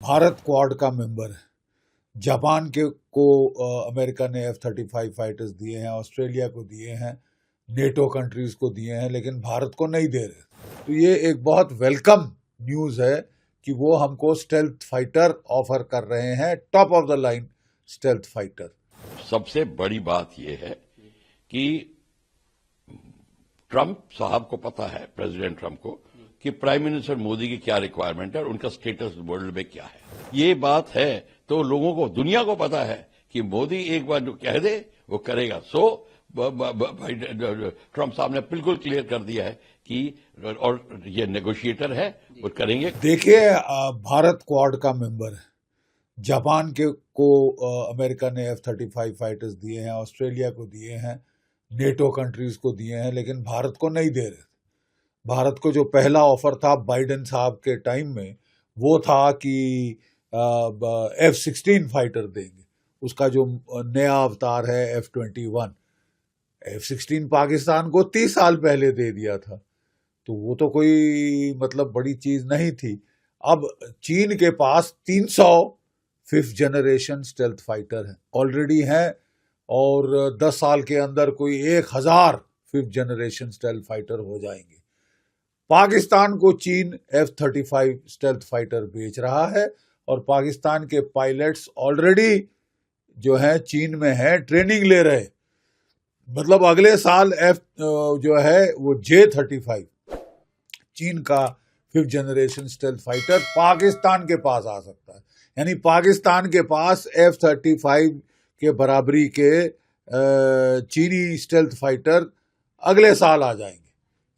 Bharat quad का member है। Japan के को अमेरिका ने F-35 फाइटर्स दिए हैं, ऑस्ट्रेलिया को दिए हैं, नेटो कंट्रीज को दिए हैं, लेकिन भारत को नहीं दे रहे। तो ये एक बहुत वेलकम न्यूज़ है कि वो हमको स्टेल्थ फाइटर ऑफर कर रहे हैं, top of the line stealth fighter. सबसे बड़ी बात यह है कि ट्रंप साहब को पता है, प्रेसिडेंट ट्रंप को, कि प्राइम मिनिस्टर मोदी की क्या रिक्वायरमेंट है और उनका स्टेटस वर्ल्ड में क्या है। ये बात है तो लोगों को, दुनिया को पता है कि मोदी एक बार जो कह दे वो करेगा। सो ट्रंप साहब ने बिल्कुल क्लियर कर दिया है कि और ये नेगोशिएटर है, वो करेंगे। देखिए, भारत क्वाड का मेंबर है। जापान को अमेरिका ने F-35 फाइटर्स दिए हैं, ऑस्ट्रेलिया को दिए हैं, नेटो कंट्रीज को दिए हैं, लेकिन भारत को नहीं दे रहे। भारत को जो पहला ऑफर था बाइडेन साहब के टाइम में, वो था कि F-16 फाइटर देंगे। उसका जो नया अवतार है F-21, F-16 पाकिस्तान को 30 साल पहले दे दिया था, तो वो तो कोई मतलब बड़ी चीज नहीं थी। अब चीन के पास 300 5th जनरेशन स्टेल्थ फाइटर हैं, ऑलरेडी हैं, और 10 साल के अंदर कोई 1000 5th जनरेशन स्टेल्थ फाइटर हो जाएंगे। पाकिस्तान को चीन F-35 स्टेल्थ फाइटर बेच रहा है, और पाकिस्तान के पायलट्स ऑलरेडी जो हैं चीन में हैं, ट्रेनिंग ले रहे। मतलब अगले साल जो है वो J-35 चीन का 5th generation stealth fighter Pakistan के पास आ सकता है। यानी पाकिस्तान के पास F-35 के बराबरी के चीनी स्टेल्थ फाइटर अगले साल आ जाएंगे,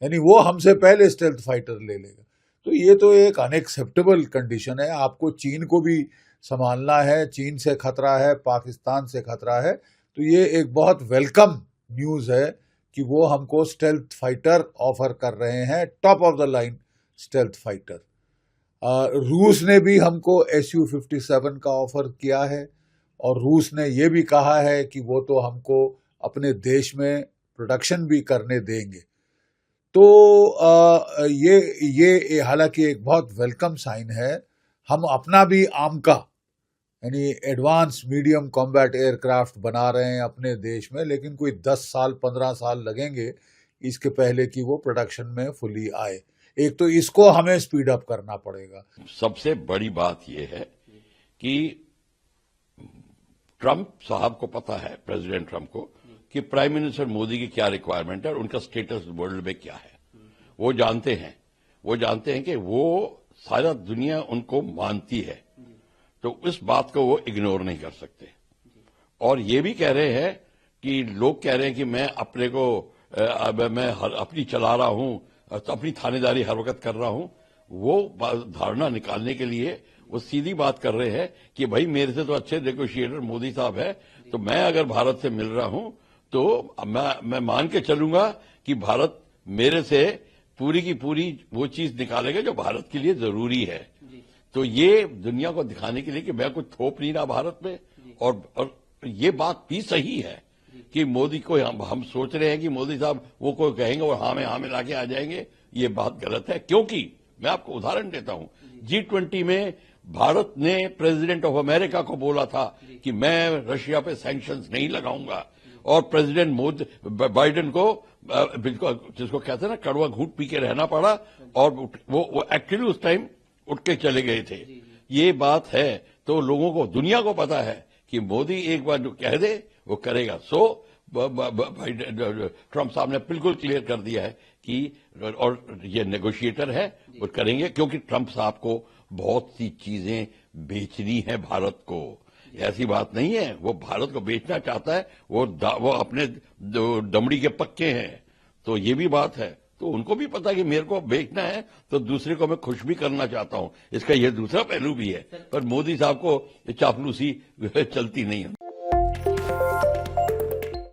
यानी वो हमसे पहले स्टेल्थ फाइटर ले लेगा। तो ये तो एक अनएक्सेप्टेबल कंडीशन है। आपको चीन को भी संभालना है, चीन से खतरा है, पाकिस्तान से खतरा है। तो ये एक बहुत वेलकम न्यूज़ है कि वो हमको स्टेल्थ फाइटर ऑफर कर रहे हैं, top of the line stealth fighter. रूस ने भी हमको Su-57 का ऑफर किया है, और रूस ने ये भी कहा है कि वो तो हमको अपने देश में प्रोडक्शन भी करने देंगे। तो ये हालांकि एक बहुत वेलकम साइन है। हम अपना भी आमका यानी एडवांस मीडियम कॉम्बैट एयरक्राफ्ट बना रहे हैं अपने देश में, लेकिन कोई 10 साल 15 साल लगेंगे इसके पहले कि वो प्रोडक्शन में फुली आए। एक तो इसको हमें स्पीड अप करना पड़ेगा। सबसे बड़ी बात यह है कि ट्रंप साहब को पता है, प्रेसिडेंट ट्रंप को, कि प्राइम मिनिस्टर मोदी की क्या रिक्वायरमेंट है और उनका स्टेटस वर्ल्ड में क्या है। वो जानते हैं कि वो सारा दुनिया उनको मानती है, तो इस बात को वो इग्नोर नहीं कर सकते। और ये भी कह रहे हैं कि लोग कह रहे हैं कि मैं अपने को मैं अपनी चला रहा हूं, तो अपनी थानेदारी हर वक्त कर रहा हूं। वो धारणा निकालने के लिए वो सीधी बात कर रहे हैं कि भाई मेरे से तो अच्छे नेगोशिएटर मोदी साहब है, तो मैं अगर भारत से मिल रहा हूं तो मैं मान के चलूंगा कि भारत मेरे से पूरी की पूरी वो चीज निकालेगा जो भारत के लिए जरूरी है। तो ये दुनिया को दिखाने के लिए कि मैं कुछ थोप नहीं रहा भारत में। और ये बात भी सही है कि मोदी को हम सोच रहे हैं कि मोदी साहब वो कोई कहेंगे और हाँ में लाके आ जाएंगे। ये बात गलत है, क्योंकि मैं आपको उदाहरण देता हूं। G20 में भारत ने प्रेसिडेंट ऑफ अमेरिका को बोला था कि मैं रशिया पे सैंक्शंस नहीं लगाऊंगा, और प्रेसिडेंट बाइडेन को बिल्कुल, जिसको कहते हैं ना, कड़वा घूंट पी के रहना पड़ा, और वो एक्चुअली उस टाइम उठ के चले गए थे। ये बात है तो लोगों को, दुनिया को पता है कि मोदी एक बार जो कह दे वो करेगा। सो ट्रंप साहब ने बिल्कुल क्लियर कर दिया है कि और ये नेगोशिएटर है, वो करेंगे, क्योंकि ट्रंप साहब को बहुत सी चीजें बेचनी है भारत को। ऐसी बात नहीं है, वो भारत को बेचना चाहता है, वो अपने दमड़ी के पक्के हैं। तो ये भी बात है, तो उनको भी पता है कि मेरे को बेचना है, तो दूसरे को मैं खुश भी करना चाहता हूं। इसका ये दूसरा पहलू भी है, पर मोदी साहब को चापलूसी चलती नहीं है।